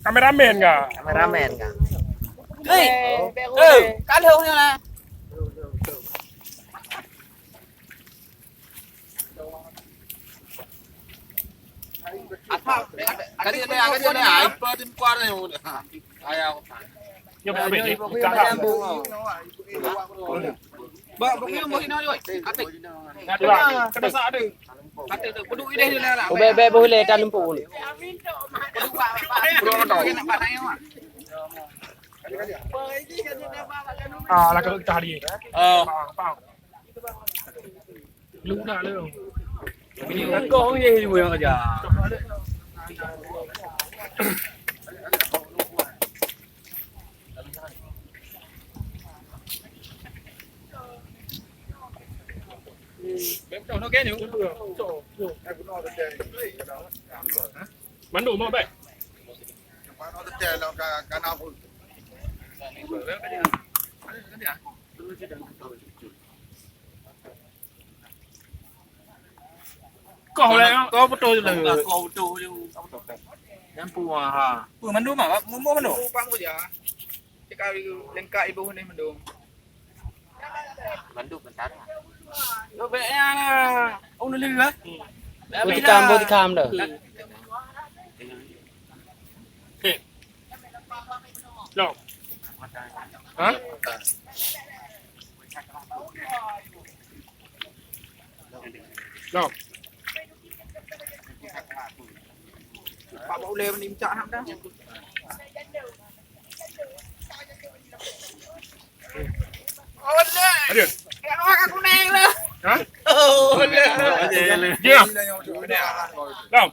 Kameramen ka. Kameramen ka. Kan hông như là cái gì đây à iPad tim qua đây rồi à Yo ba be ni. Ka ka. ba bukit mo hino rồi ate Di ba? Kada sa ada. ate kudu ide ni lah Ube boleh dalam pun. kudu ba nak panai mah Ah, la ka ta di. ờ Bao. Lu na le. có gì vui mà giờ nó cái nhiều Bắn đủ mà be. Có lẽ có một tôi là có tu em pu ha. vừa mình đúng mà mua mình đủ băng bây giờ cái cao lên cậy ibu này mình đủ Bandu bentar. rồi về ông nó lên nữa Bodi cam dah. Đâu? Hả? Đâu? Pak boleh menimcak nak dah. Ada. Aku naik lah. Hả? Oh, Dia. Đâu?